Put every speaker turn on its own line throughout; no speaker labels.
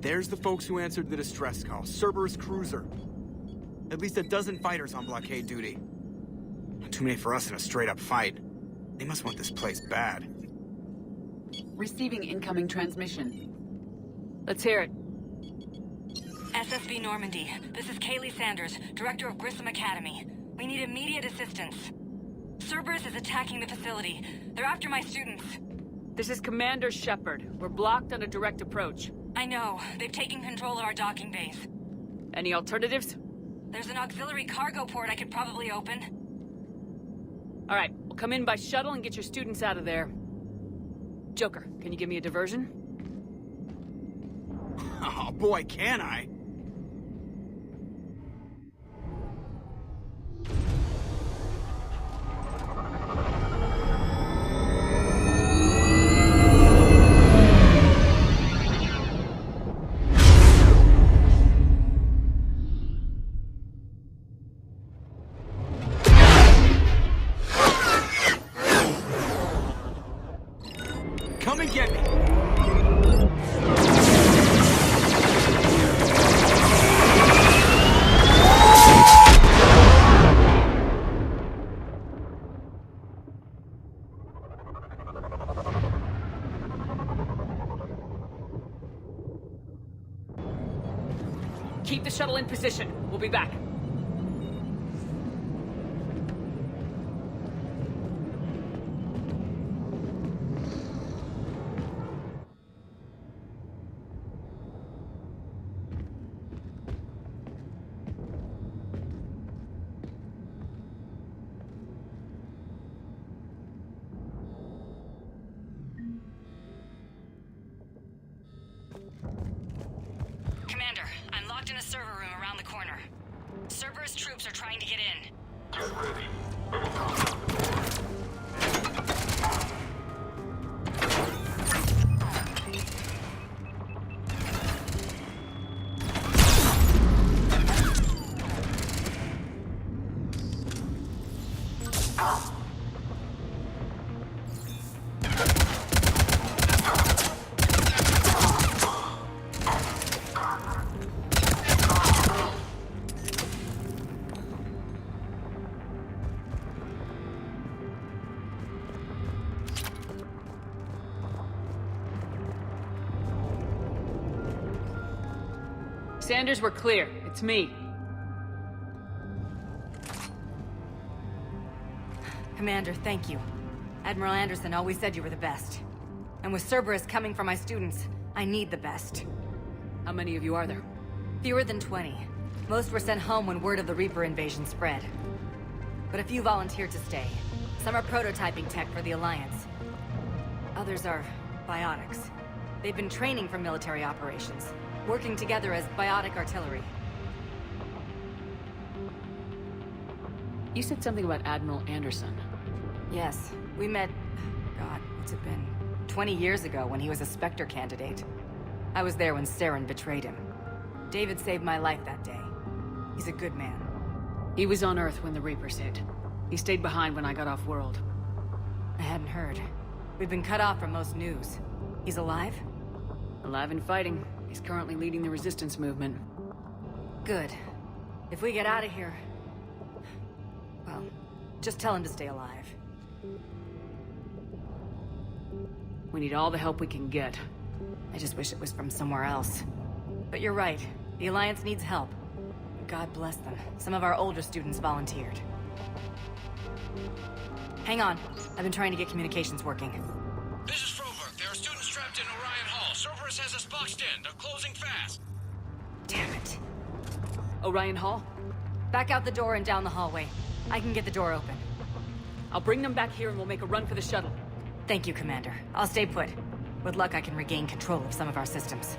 There's the folks who answered the distress call. Cerberus cruiser. At least a dozen fighters on blockade duty. Not too many for us in a straight-up fight. They must want this place bad.
Receiving incoming transmission. Let's hear it.
SSB Normandy. This is Kaylee Sanders, Director of Grissom Academy. We need immediate assistance. Cerberus is attacking the facility. They're after my students.
This is Commander Shepard. We're blocked on a direct approach.
I know. They've taken control of our docking base.
Any alternatives?
There's an auxiliary cargo port I could probably open.
All right, we'll come in by shuttle and get your students out of there. Joker, can you give me a diversion?
Oh boy, can I? Come and get me!
Keep the shuttle in position. We'll be back.
Commander, I'm locked in a server room around the corner. Cerberus troops are trying to get in.
Get ready.
Sanders, we're clear. It's me.
Commander, thank you. Admiral Anderson always said you were the best. And with Cerberus coming for my students, I need the best.
How many of you are there?
Fewer than 20. Most were sent home when word of the Reaper invasion spread. But a few volunteered to stay. Some are prototyping tech for the Alliance. Others are biotics. They've been training for military operations, working together as biotic artillery.
You said something about Admiral Anderson.
Yes, we met... God, what's it been? 20 years ago when he was a Spectre candidate. I was there when Saren betrayed him. David saved my life that day. He's a good man.
He was on Earth when the Reapers hit. He stayed behind when I got off-world.
I hadn't heard. We've been cut off from most news. He's alive?
Alive and fighting. He's currently leading the resistance movement.
Good. If we get out of here... well, just tell him to stay alive.
We need all the help we can get.
I just wish it was from somewhere else. But you're right. The Alliance needs help. God bless them. Some of our older students volunteered. Hang on. I've been trying to get communications working.
This is Froberg. There are students trapped in Orion Hall. Cerberus has us boxed in. They're closing fast.
Damn it.
Orion Hall?
Back out the door and down the hallway. I can get the door open.
I'll bring them back here and we'll make a run for the shuttle.
Thank you, Commander. I'll stay put. With luck, I can regain control of some of our systems.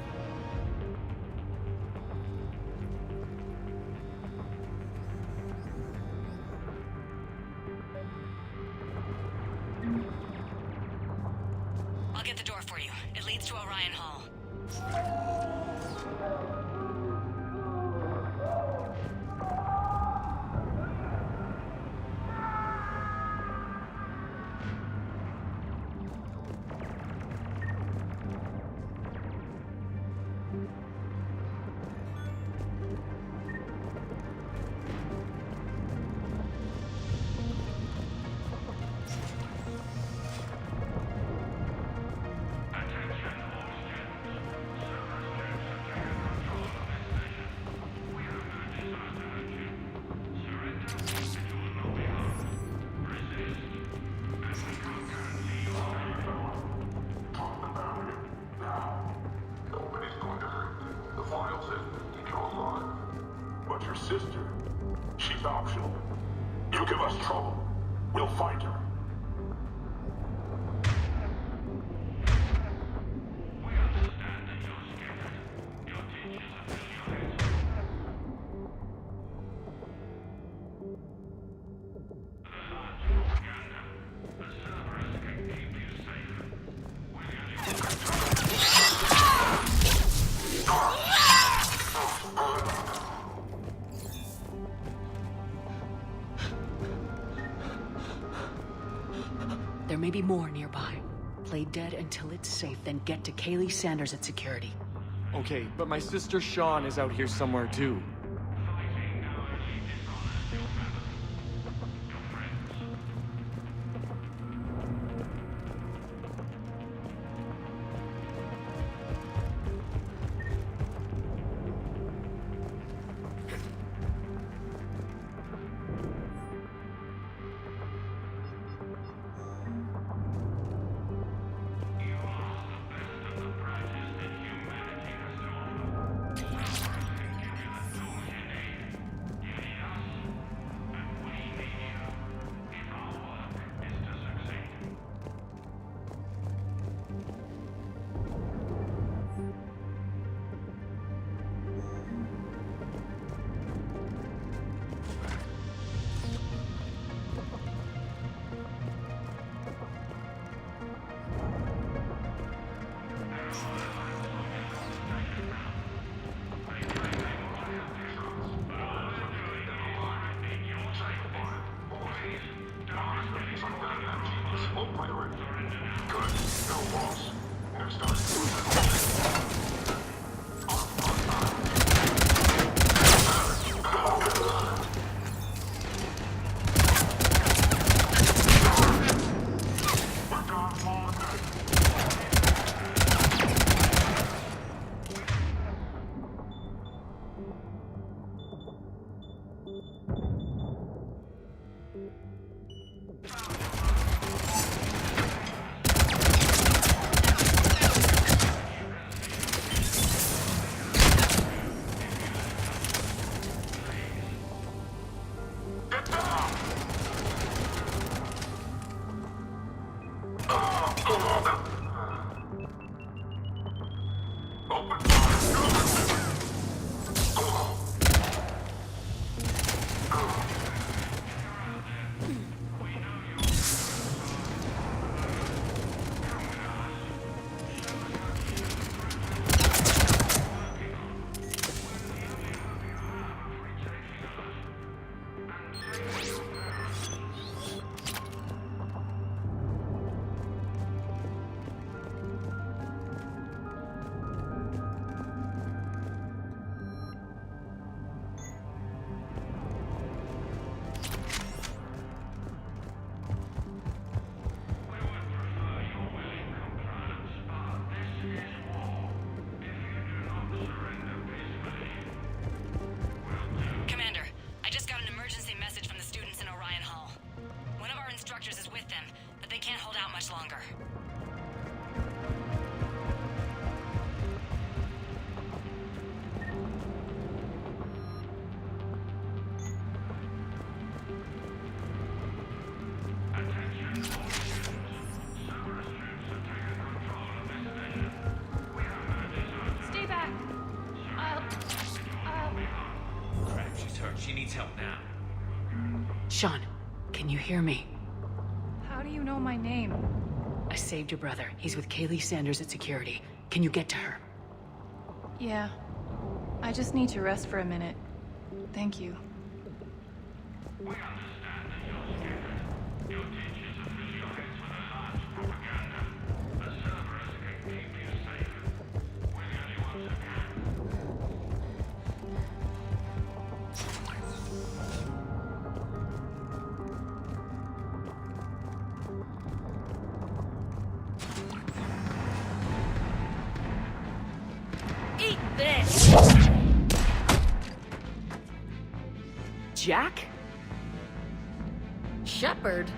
I'll get the door for you. It leads to Orion Hall.
But your sister, she's optional. You give us trouble, we'll find her.
There may be more nearby. Play dead until it's safe, then get to Kaylee Sanders at security.
Okay, but my sister Sean is out here somewhere too.
longer.
Stay back. I'll...
Crap, she's hurt. She needs help now.
Sean, can you hear me?
How do you know my name?
I saved your brother. He's with Kaylee Sanders at security. Can you get to her?
Yeah. I just need to rest for a minute. Thank you.
We understand that you're scared. Your teachers have filled your heads with a large propaganda. The Cerberus can keep you safe. We're the only ones who can.
Eat this! Jack?
Shepard?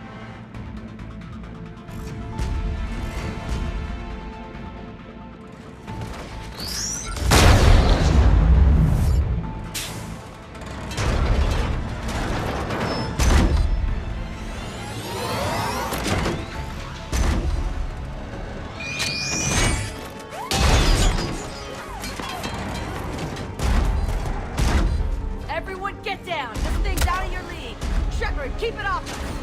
Shepard, keep it off!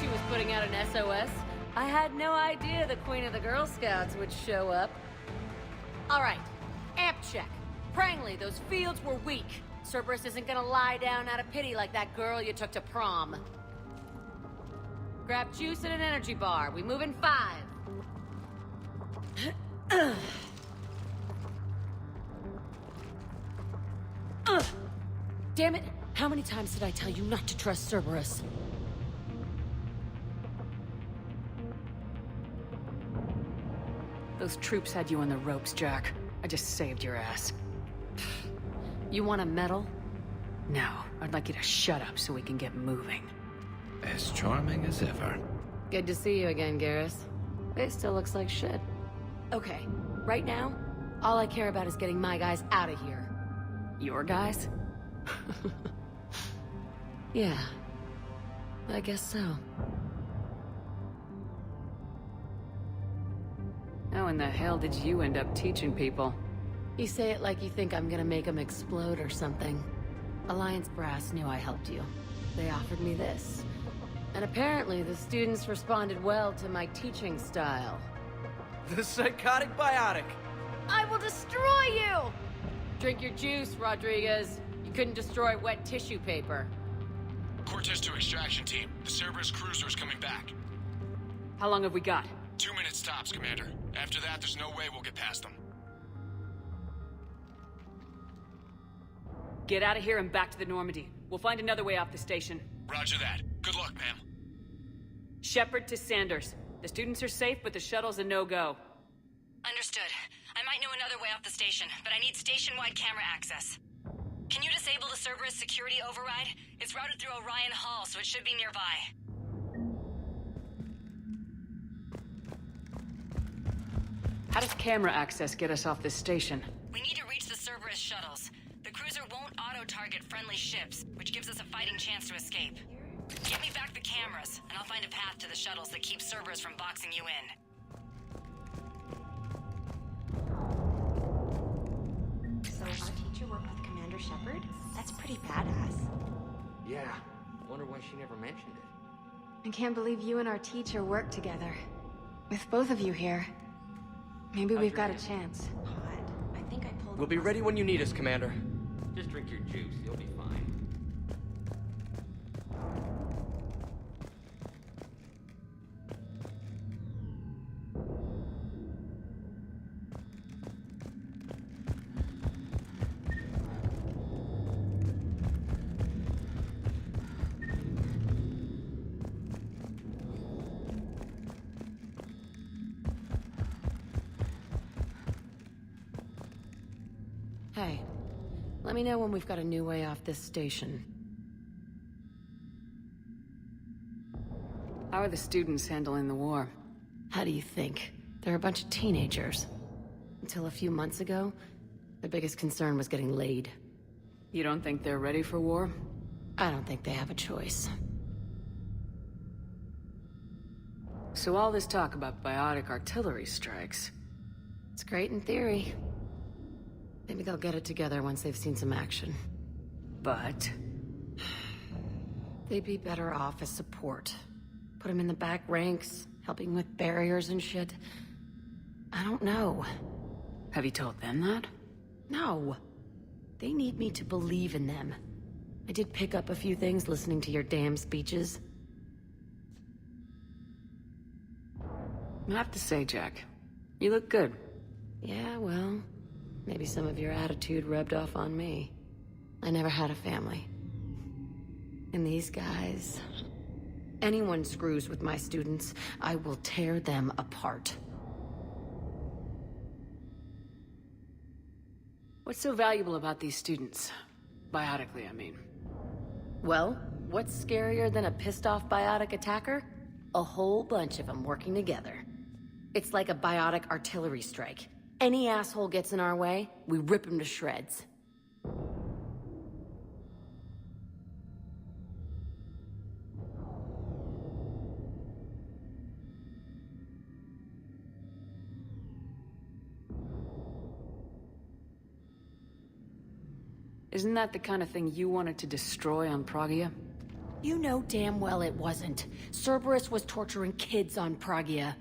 She was putting out an SOS. I had no idea the Queen of the Girl Scouts would show up. All right, amp check. Prangley, those fields were weak. Cerberus isn't gonna lie down out of pity like that girl you took to prom. Grab juice and an energy bar. We move in 5. Damn it! How many times did I tell you not to trust Cerberus? Those troops had you on the ropes, Jack. I just saved your ass. You want a medal? No, I'd like you to shut up so we can get moving.
As charming as ever.
Good to see you again, Garrus. It still looks like shit. Okay, right now, all I care about is getting my guys out of here. Your guys? Yeah, I guess so. How in the hell did you end up teaching people? You say it like you think I'm gonna make them explode or something. Alliance Brass knew I helped you. They offered me this. And apparently the students responded well to my teaching style.
The psychotic biotic!
I will destroy you! Drink your juice, Rodriguez. You couldn't destroy wet tissue paper.
Cortez to extraction team. The Cerberus cruiser is coming back.
How long have we got?
2 minutes tops, Commander. After that, there's no way we'll get past them.
Get out of here and back to the Normandy. We'll find another way off the station.
Roger that. Good luck, ma'am.
Shepard to Sanders. The students are safe, but the shuttle's a no-go.
Understood. I might know another way off the station, but I need station-wide camera access. Can you disable the Cerberus security override? It's routed through Orion Hall, so it should be nearby.
How does camera access get us off this station?
We need to reach the Cerberus shuttles. The cruiser won't auto-target friendly ships, which gives us a fighting chance to escape. Get me back the cameras, and I'll find a path to the shuttles that keeps Cerberus from boxing you in.
So our teacher worked with Commander Shepard? That's pretty badass.
Yeah. Wonder why she never mentioned it.
I can't believe you and our teacher work together. With both of you here, maybe we've got a chance.
I think I pulled.
We'll be ready when you need us, Commander.
Just drink your juice, you'll be fine.
Hey, let me know when we've got a new way off this station. How are the students handling the war? How do you think? They're a bunch of teenagers. Until a few months ago, their biggest concern was getting laid. You don't think they're ready for war? I don't think they have a choice. So all this talk about biotic artillery strikes, it's great in theory. Maybe they'll get it together once they've seen some action. But they'd be better off as support. Put them in the back ranks, helping with barriers and shit. I don't know. Have you told them that? No. They need me to believe in them. I did pick up a few things listening to your damn speeches. I have to say, Jack, you look good. Yeah, well, maybe some of your attitude rubbed off on me. I never had a family. And these guys... Anyone screws with my students, I will tear them apart. What's so valuable about these students? Biotically, I mean. Well, what's scarier than a pissed-off biotic attacker? A whole bunch of them working together. It's like a biotic artillery strike. Any asshole gets in our way, we rip him to shreds. Isn't that the kind of thing you wanted to destroy on Pragia? You know damn well it wasn't. Cerberus was torturing kids on Pragia.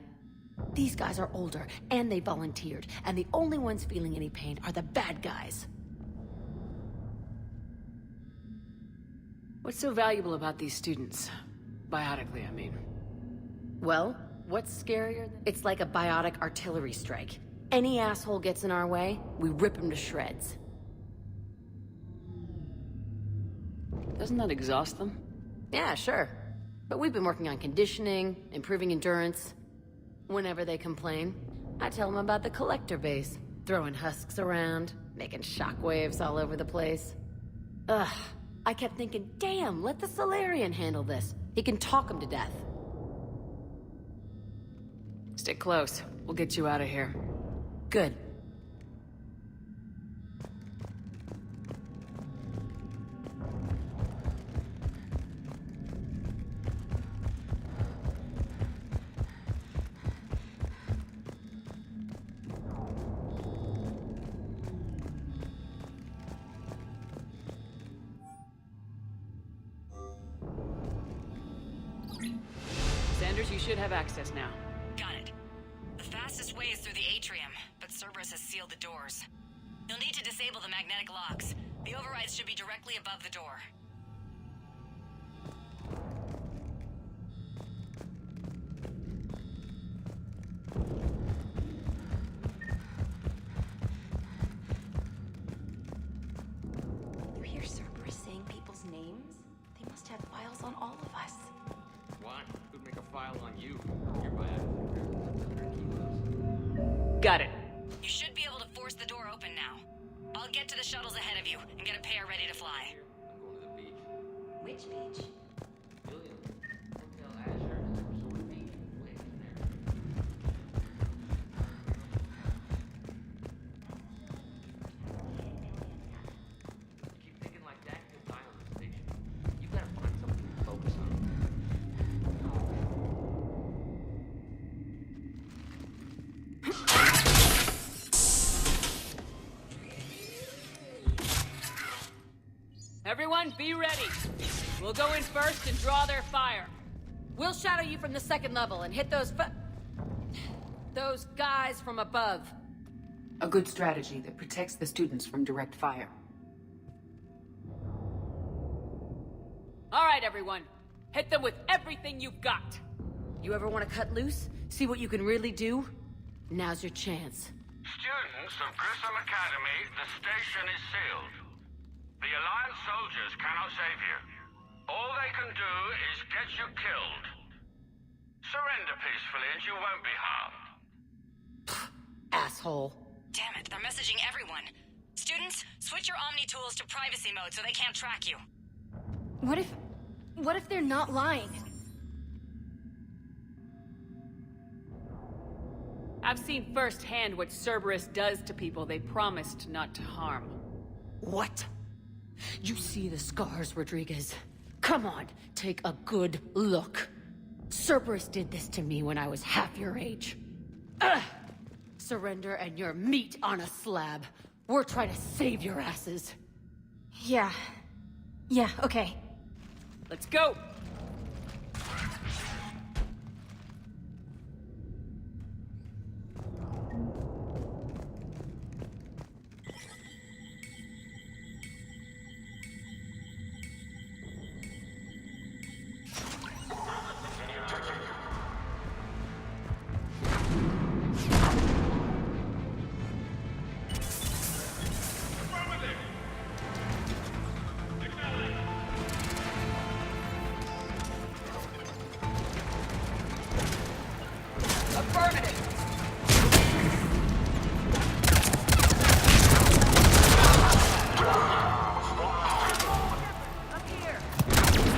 These guys are older, and they volunteered, and the only ones feeling any pain are the bad guys. What's so valuable about these students? Biotically, I mean. Well, what's scarier than... It's like a biotic artillery strike. Any asshole gets in our way, we rip him to shreds. Doesn't that exhaust them? Yeah, sure. But we've been working on conditioning, improving endurance. Whenever they complain, I tell them about the collector base, throwing husks around, making shockwaves all over the place. Ugh, I kept thinking, damn, let the Solarian handle this. He can talk them to death. Stick close. We'll get you out of here. Good. You should have access now.
Got it. The fastest way is through the atrium, but Cerberus has sealed the doors. You'll need to disable the magnetic locks. The overrides should be directly above the door.
You hear Cerberus saying people's names? They must have files on all of us.
Why? Could make a file on you. You're biotic.
Got it.
You should be able to force the door open now. I'll get to the shuttles ahead of you and get a pair ready to fly.
I'm going to the beach.
Which beach?
Billion. Hotel Azure is a resort beach. Way in there. You keep thinking like that, you'll die on the station. You gotta find something to focus on.
Everyone, be ready. We'll go in first and draw their fire. We'll shadow you from the second level and hit those guys from above.
A good strategy that protects the students from direct fire.
All right, everyone. Hit them with everything you've got. You ever want to cut loose? See what you can really do? Now's your chance.
Students of Grissom Academy, the station is sealed. The Alliance soldiers cannot save you. All they can do is get you killed. Surrender peacefully and you won't be harmed.
Asshole.
Damn it, they're messaging everyone. Students, switch your Omni tools to privacy mode so they can't track you.
What if they're not lying?
I've seen firsthand what Cerberus does to people they promised not to harm. What? You see the scars, Rodriguez? Come on, take a good look. Cerberus did this to me when I was half your age. Ugh! Surrender and you're meat on a slab. We're trying to save your asses.
Yeah, okay.
Let's go!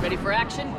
Ready for action?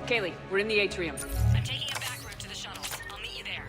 Kaylee, we're in the atrium.
I'm taking a back route to the shuttles. I'll meet you there.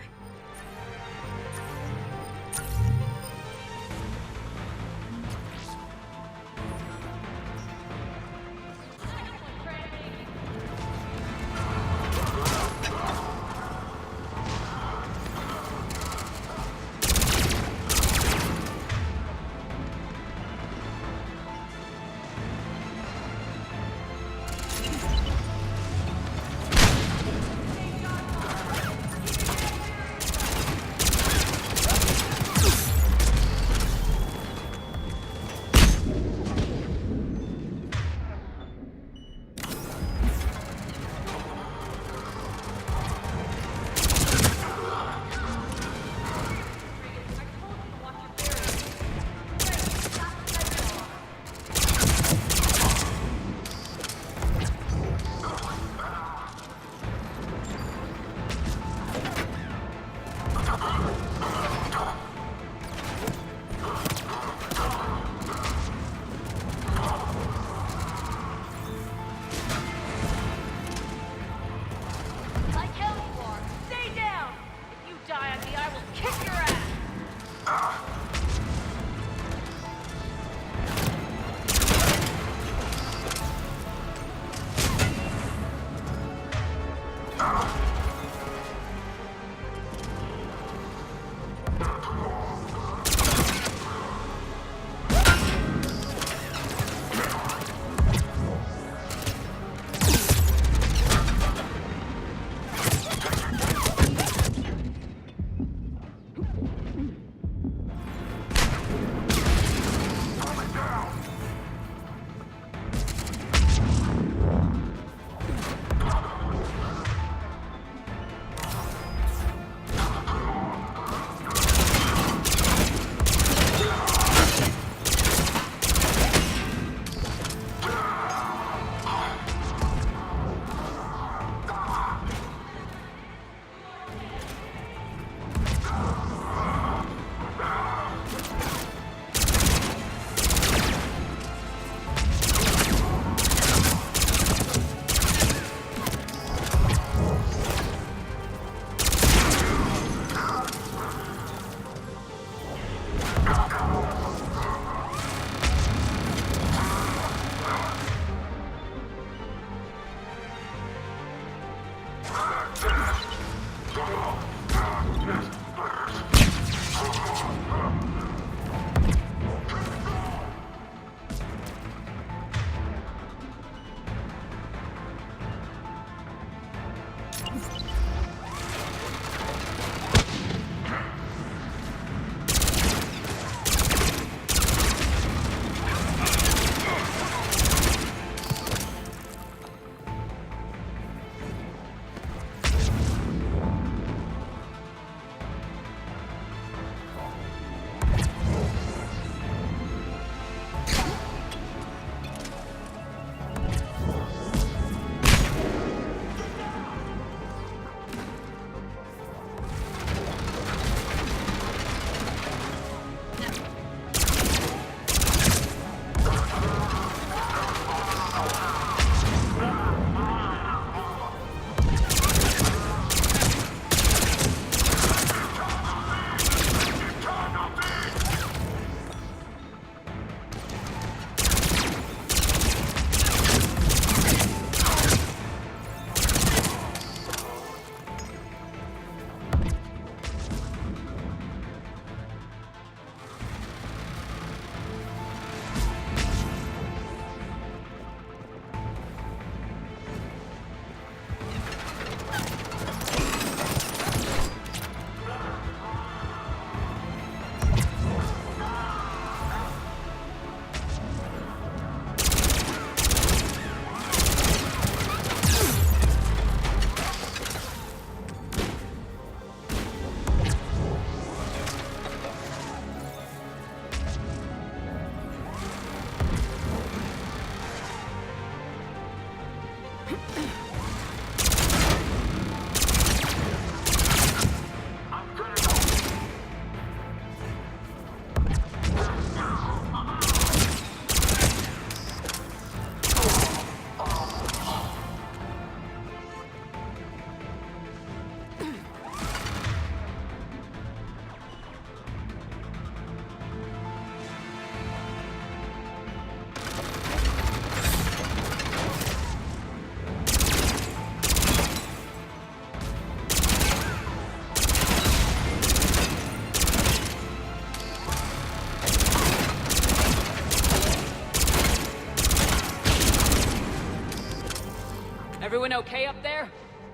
Everyone okay up there?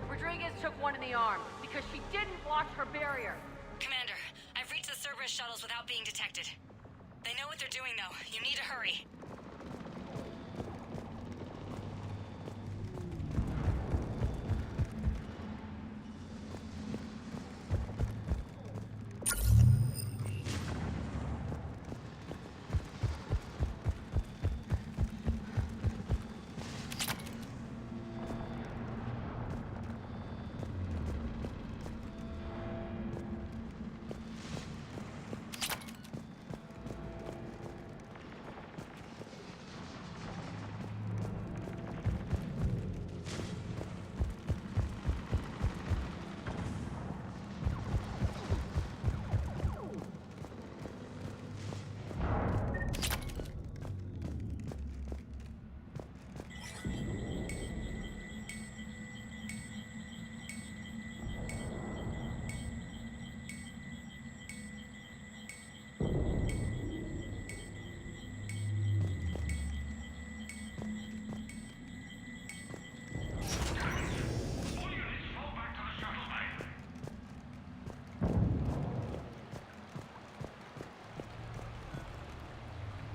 Rodriguez took one in the arm because she didn't watch her barrier.
Commander, I've reached the Cerberus shuttles without being detected. They know what they're doing, though. You need to hurry.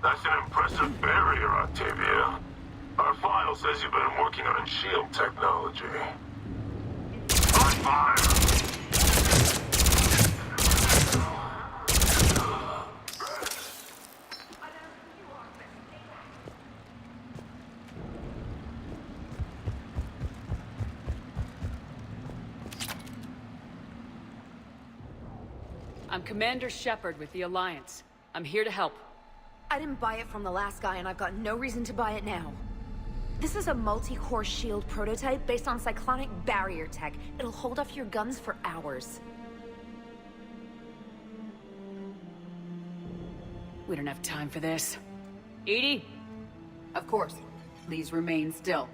That's an impressive barrier, Octavia. Our file says you've been working on shield technology. On fire!
I'm Commander Shepard with the Alliance. I'm here to help.
I didn't buy it from the last guy, and I've got no reason to buy it now. This is a multi-core shield prototype based on cyclonic barrier tech. It'll hold off your guns for hours.
We don't have time for this. Edie?
Of course. Please remain still.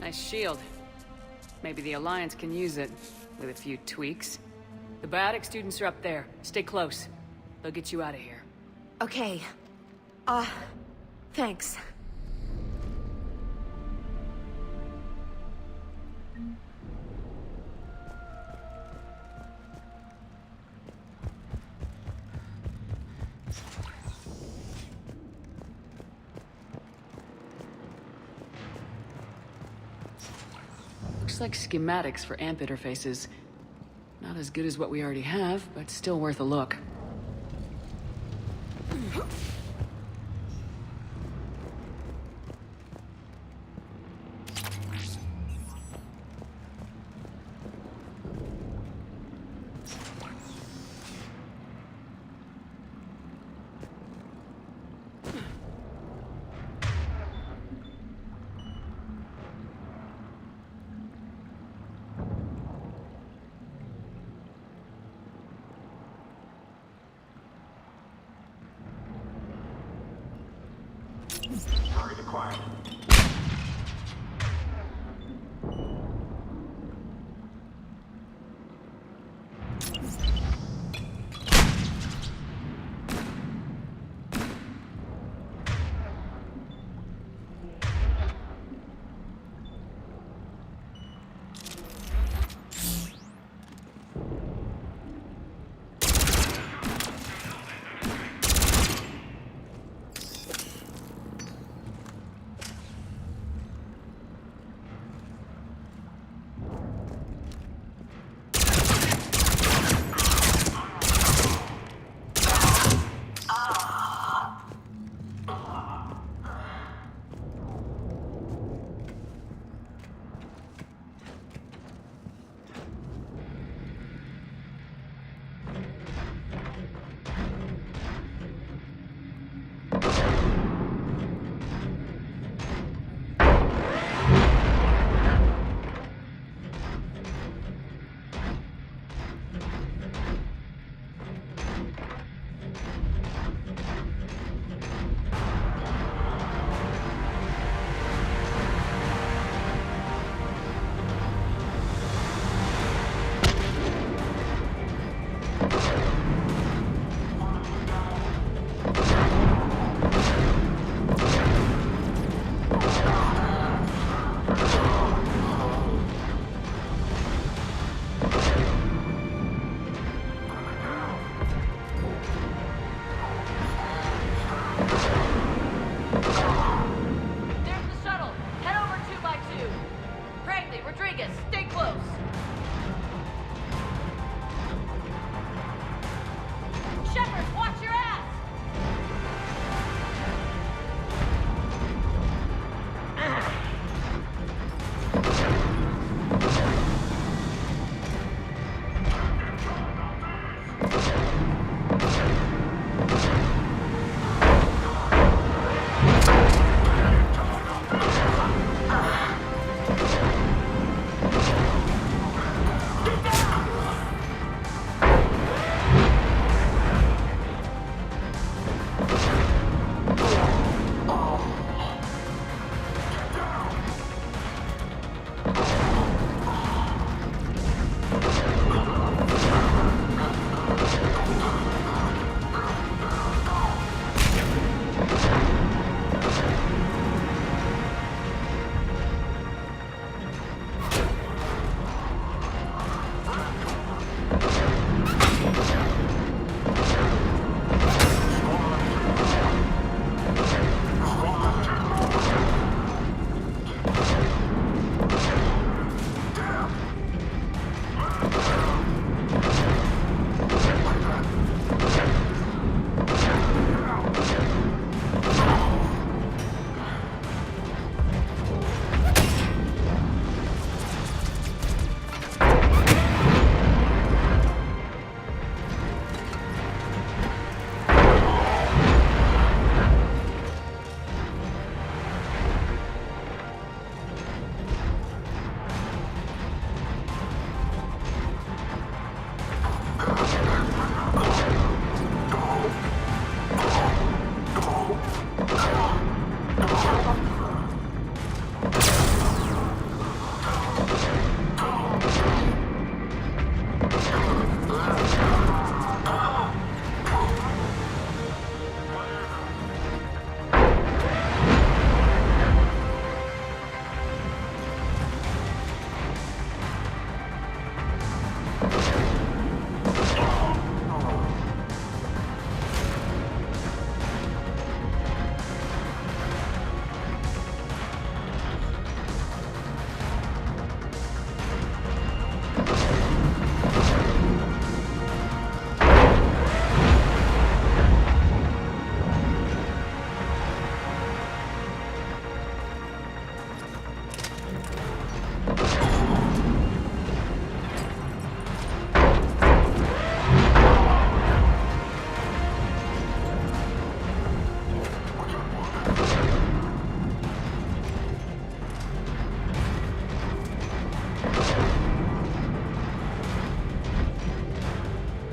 Nice shield. Maybe the Alliance can use it, with a few tweaks. The biotic students are up there. Stay close. They'll get you out of here.
Okay. Thanks.
Looks like schematics for amp interfaces. Not as good as what we already have, but still worth a look.
Target acquired.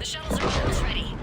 shuttles are almost ready.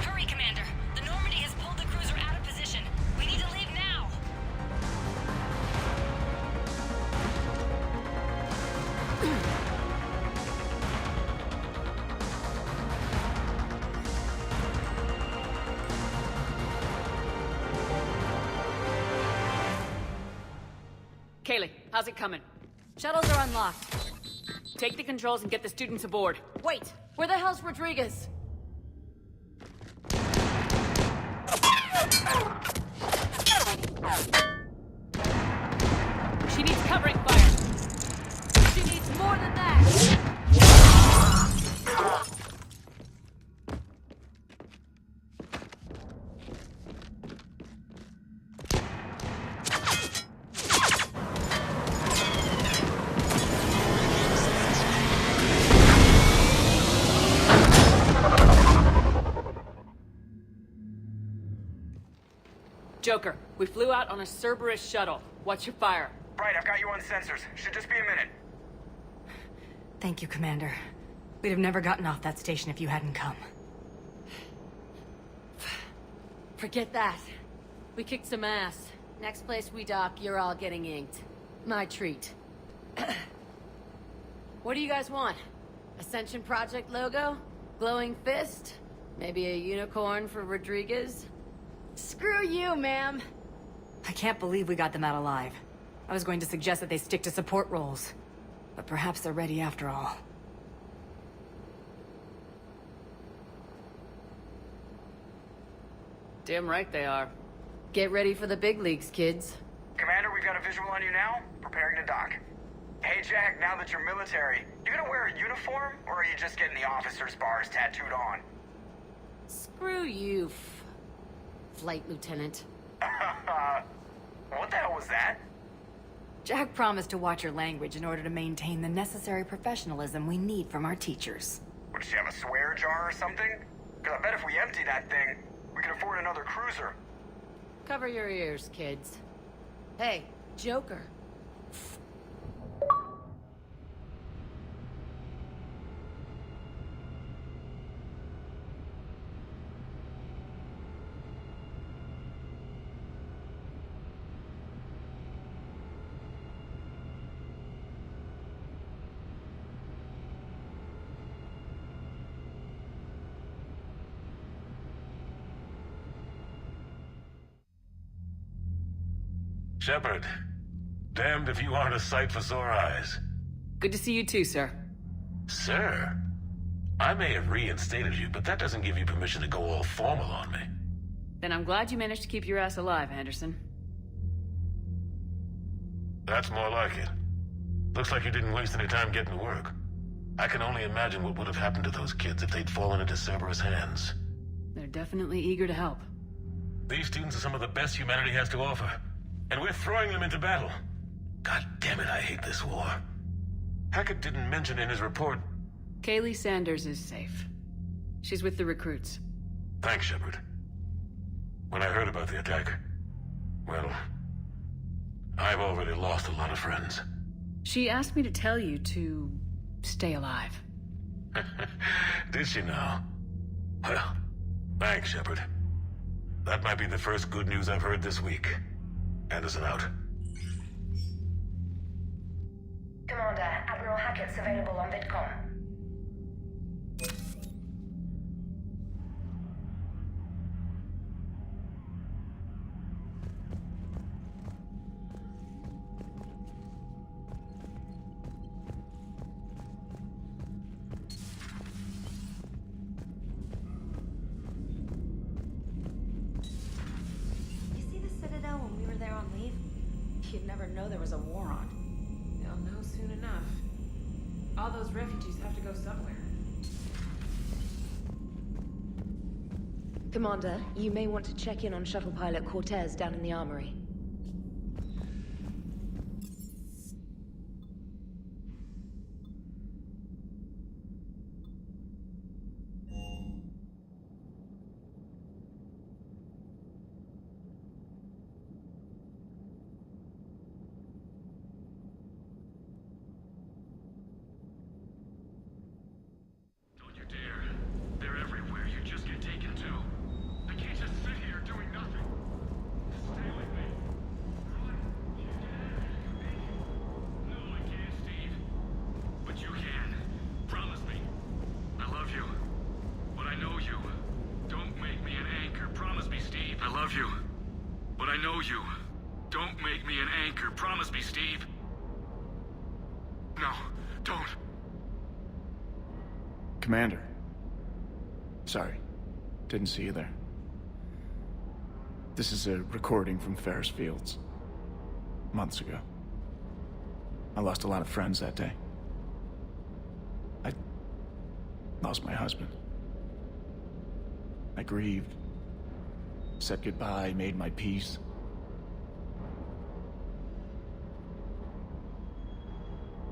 Hurry, Commander. The Normandy has pulled the cruiser out of position. We need to leave now.
Kaylee, how's it coming?
Shuttles are unlocked.
Take the controls and get the students aboard.
Wait, where the hell's Rodriguez?
She needs covering fire.
She needs more than that.
Joker, we flew out on a Cerberus shuttle. What's your fire?
Right, I've got you on sensors. Should just be a minute.
Thank you, Commander. We'd have never gotten off that station if you hadn't come.
Forget that. We kicked some ass. Next place we dock, you're all getting inked. My treat. What do you guys want? Ascension Project logo? Glowing fist? Maybe a unicorn for Rodriguez?
Screw you, ma'am.
I can't believe we got them out alive. I was going to suggest that they stick to support roles. But perhaps they're ready after all.
Damn right they are. Get ready for the big leagues, kids.
Commander, we've got a visual on you now. Preparing to dock. Hey, Jack, now that you're military, you gonna wear a uniform, or are you just getting the officer's bars tattooed on?
Screw you, Flight Lieutenant.
What the hell was that?
Jack promised to watch your language in order to maintain the necessary professionalism we need from our teachers.
What, does she have a swear jar or something? Because I bet if we empty that thing, we can afford another cruiser.
Cover your ears, kids. Hey, Joker.
Shepard, damned if you aren't a sight for sore eyes.
Good to see you too, sir.
Sir? I may have reinstated you, but that doesn't give you permission to go all formal on me.
Then I'm glad you managed to keep your ass alive, Anderson.
That's more like it. Looks like you didn't waste any time getting to work. I can only imagine what would have happened to those kids if they'd fallen into Cerberus' hands.
They're definitely eager to help.
These students are some of the best humanity has to offer. And we're throwing them into battle. God damn it, I hate this war. Hackett didn't mention in his report...
Kaylee Sanders is safe. She's with the recruits.
Thanks, Shepard. When I heard about the attack... well... I've already lost a lot of friends.
She asked me to tell you to... stay alive.
Did she now? Well, thanks, Shepard. That might be the first good news I've heard this week. Anderson out.
Commander, Admiral Hackett's available on VidCom.
you'd never know there was a war on.
They'll know soon enough. All those refugees have to go somewhere.
Commander, you may want to check in on shuttle pilot Cortez down in the armory.
Commander. Sorry. Didn't see you there. This is a recording from Ferris Fields. Months ago. I lost a lot of friends that day. I lost my husband. I grieved. Said goodbye, made my peace.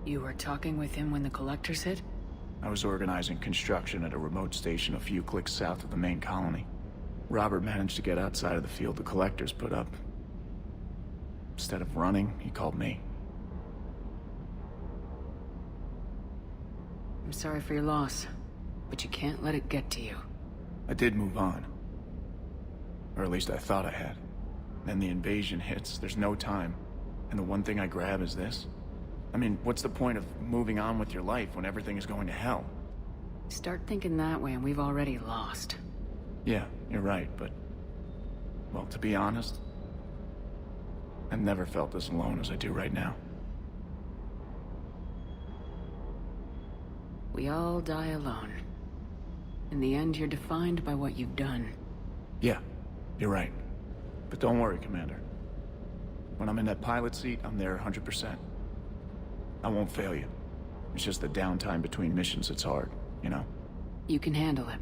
You were talking with him when the collectors hit?
I was organizing construction at a remote station a few clicks south of the main colony. Robert managed to get outside of the field the collectors put up. Instead of running, he called me.
I'm sorry for your loss, but you can't let it get to you.
I did move on. Or at least I thought I had. Then the invasion hits, there's no time. And the one thing I grab is this. I mean, what's the point of moving on with your life when everything is going to hell?
Start thinking that way and we've already lost.
Yeah, you're right, but... well, to be honest, I've never felt as alone as I do right now.
We all die alone. In the end, you're defined by what you've done.
Yeah, you're right. But don't worry, Commander. When I'm in that pilot seat, I'm there 100%. I won't fail you. It's just the downtime between missions that's hard, you know?
You can handle it.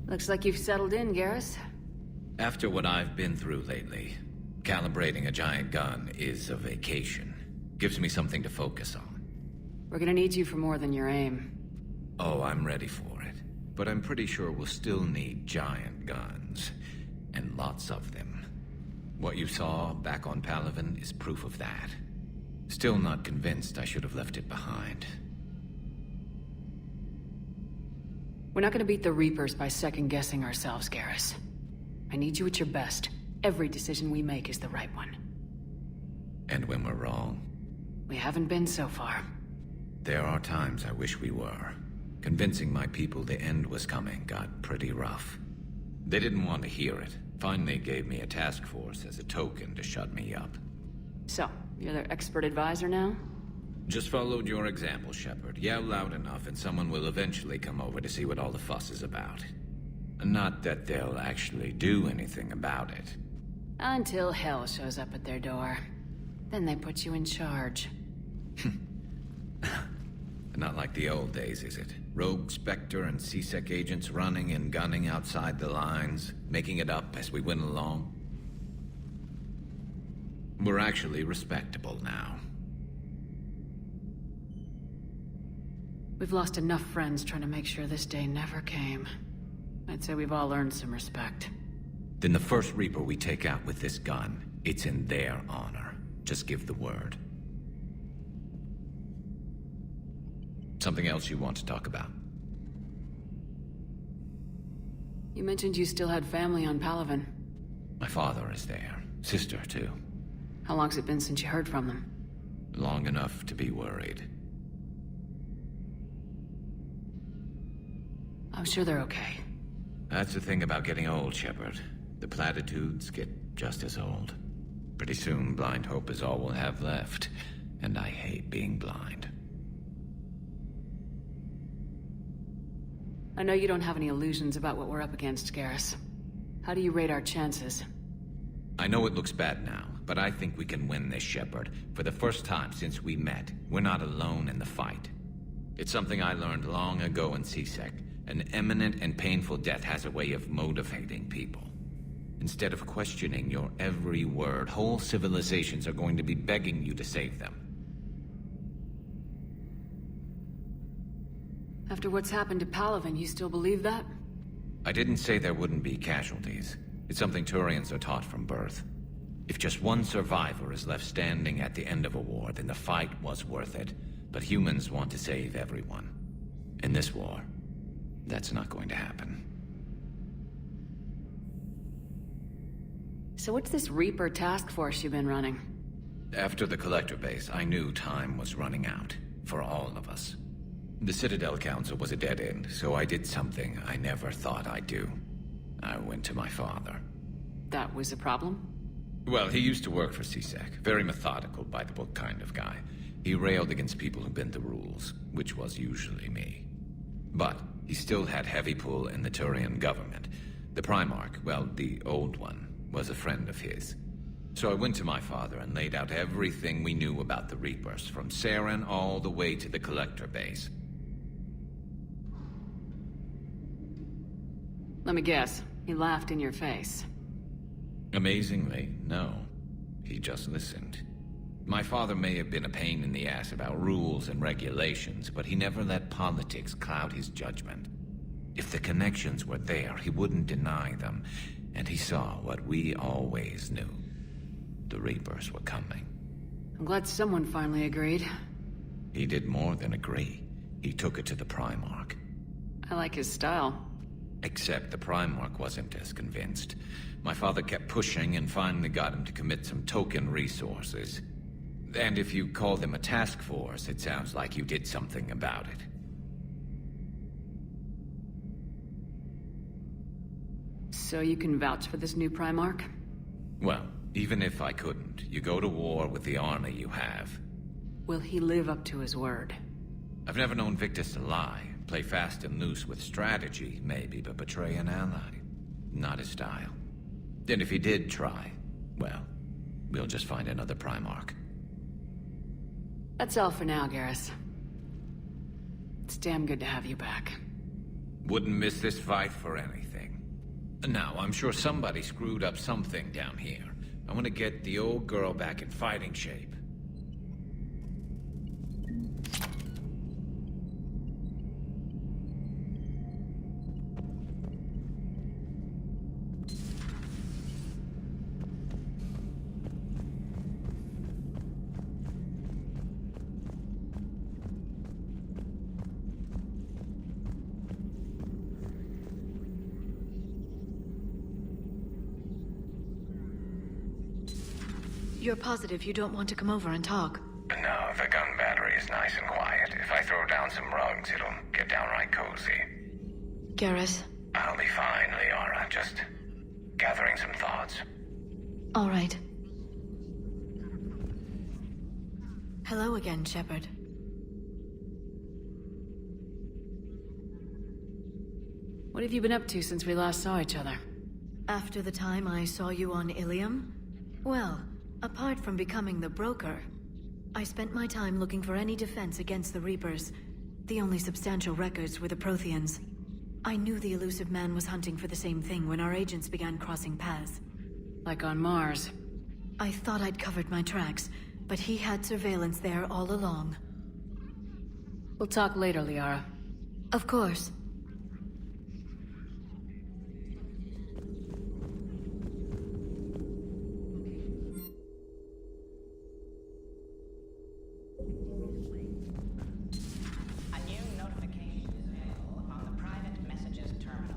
Looks like you've settled in, Garrus.
After what I've been through lately, calibrating a giant gun is a vacation. Gives me something to focus on.
We're gonna need you for more than your aim.
Oh, I'm ready for it. But I'm pretty sure we'll still need giant guns. And lots of them. What you saw back on Palaven is proof of that. Still not convinced I should have left it behind.
We're not gonna beat the Reapers by second-guessing ourselves, Garrus. I need you at your best. Every decision we make is the right one.
And when we're wrong?
We haven't been so far.
There are times I wish we were. Convincing my people the end was coming got pretty rough. They didn't want to hear it. Finally gave me a task force as a token to shut me up.
So, you're their expert advisor now?
Just followed your example, Shepard. Yell loud enough and someone will eventually come over to see what all the fuss is about. Not that they'll actually do anything about it.
Until hell shows up at their door. Then they put you in charge.
Not like the old days, is it? Rogue Spectre and C-Sec agents running and gunning outside the lines, making it up as we went along. We're actually respectable now.
We've lost enough friends trying to make sure this day never came. I'd say we've all earned some respect.
Then the first Reaper we take out with this gun, it's in their honor. Just give the word. Something else you want to talk about?
You mentioned you still had family on Palaven.
My father is there. Sister, too.
How long's it been since you heard from them?
Long enough to be worried.
I'm sure they're okay.
That's the thing about getting old, Shepard. The platitudes get just as old. Pretty soon, blind hope is all we'll have left. And I hate being blind.
I know you don't have any illusions about what we're up against, Garrus. How do you rate our chances?
I know it looks bad now, but I think we can win this, Shepard. For the first time since we met, we're not alone in the fight. It's something I learned long ago in C-Sec. An imminent and painful death has a way of motivating people. Instead of questioning your every word, whole civilizations are going to be begging you to save them.
After what's happened to Palaven, you still believe that?
I didn't say there wouldn't be casualties. It's something Turians are taught from birth. If just one survivor is left standing at the end of a war, then the fight was worth it. But humans want to save everyone. In this war, that's not going to happen.
So what's this Reaper task force you've been running?
After the Collector base, I knew time was running out. For all of us. The Citadel Council was a dead end, so I did something I never thought I'd do. I went to my father.
That was a problem?
Well, he used to work for C-Sec. Very methodical, by-the-book kind of guy. He railed against people who bent the rules, which was usually me. But he still had heavy pull in the Turian government. The Primarch, well, the old one, was a friend of his. So I went to my father and laid out everything we knew about the Reapers, from Saren all the way to the Collector base.
Let me guess. He laughed in your face.
Amazingly, no. He just listened. My father may have been a pain in the ass about rules and regulations, but he never let politics cloud his judgment. If the connections were there, he wouldn't deny them, and he saw what we always knew. The Reapers were coming.
I'm glad someone finally agreed.
He did more than agree. He took it to the Primarch.
I like his style.
Except the Primarch wasn't as convinced. My father kept pushing and finally got him to commit some token resources. And if you call them a task force, it sounds like you did something about it.
So you can vouch for this new Primarch?
Well, even if I couldn't, you go to war with the army you have.
Will he live up to his word?
I've never known Victus to lie. Play fast and loose with strategy, maybe, but betray an ally. Not his style. And if he did try, well, we'll just find another Primarch.
That's all for now, Garrus. It's damn good to have you back.
Wouldn't miss this fight for anything. Now, I'm sure somebody screwed up something down here. I want to get the old girl back in fighting shape.
You're positive you don't want to come over and talk?
No, the gun battery is nice and quiet. If I throw down some rugs, it'll get downright cozy.
Garrus?
I'll be fine, Liara. Just gathering some thoughts.
All right. Hello again, Shepard.
What have you been up to since we last saw each other?
After the time I saw you on Ilium? Well, apart from becoming the broker, I spent my time looking for any defense against the Reapers. The only substantial records were the Protheans. I knew the elusive man was hunting for the same thing when our agents began crossing paths.
Like on Mars.
I thought I'd covered my tracks, but he had surveillance there all along.
We'll talk later, Liara.
Of course.
A new notification is available on the private messages terminal.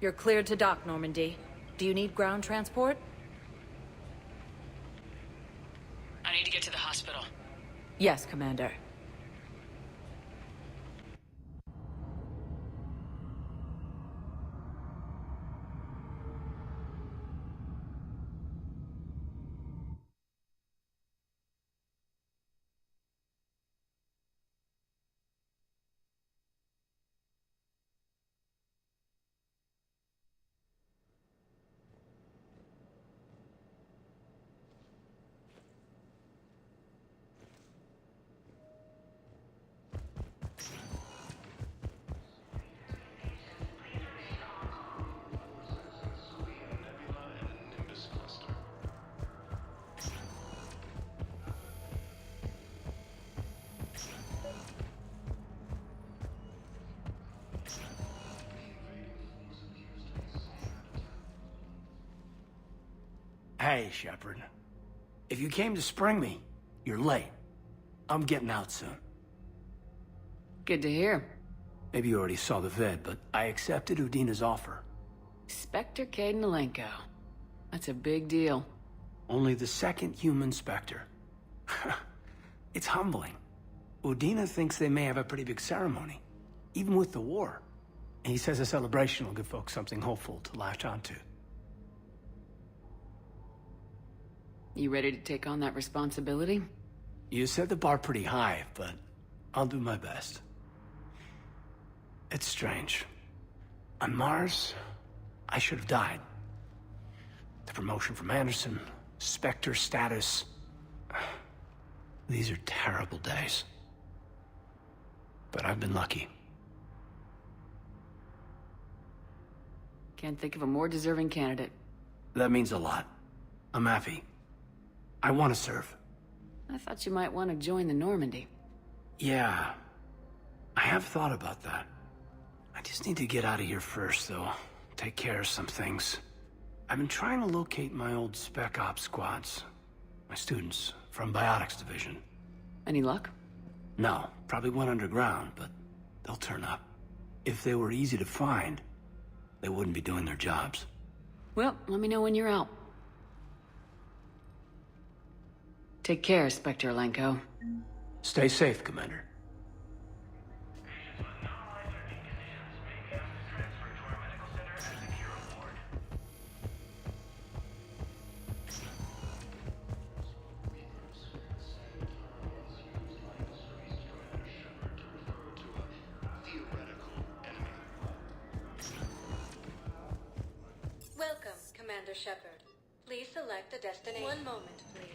You're cleared to dock, Normandy. Do you need ground transport?
I need to get to the hospital.
Yes, Commander.
Hey, Shepard. If you came to spring me, you're late. I'm getting out soon.
Good to hear.
Maybe you already saw the vid, but I accepted Udina's offer.
Spectre Kaidan. That's a big deal.
Only the second human Spectre. It's humbling. Udina thinks they may have a pretty big ceremony, even with the war. And he says a celebration will give folks something hopeful to latch onto.
You ready to take on that responsibility?
You set the bar pretty high, but I'll do my best. It's strange. On Mars, I should have died. The promotion from Anderson, Spectre status. These are terrible days. But I've been lucky.
Can't think of a more deserving candidate.
That means a lot. I'm happy. I want to serve.
I thought you might want to join the Normandy.
Yeah. I have thought about that. I just need to get out of here first, though. Take care of some things. I've been trying to locate my old Spec Ops squads. My students from Biotics Division.
Any luck?
No, probably went underground, but they'll turn up. If they were easy to find, they wouldn't be doing their jobs.
Well, let me know when you're out. Take care, Spectre Lenko.
Stay safe, Commander.
Welcome, Commander Shepard. Please select a destination. One moment, please.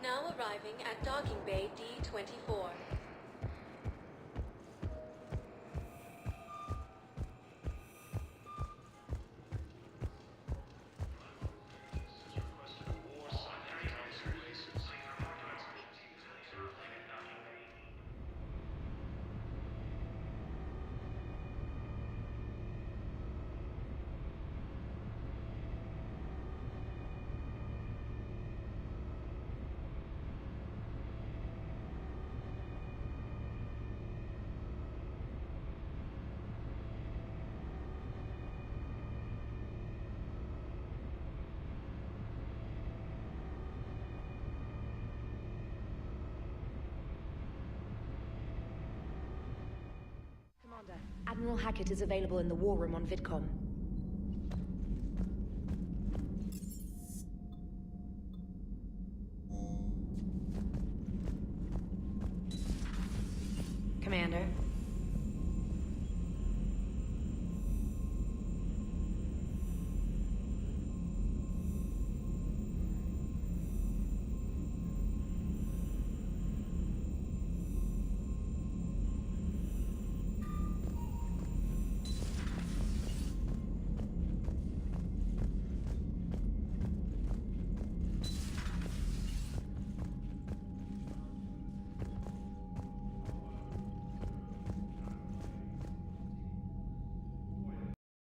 Now arriving at Docking Bay D-24.
Admiral Hackett is available in the war room on VidCom.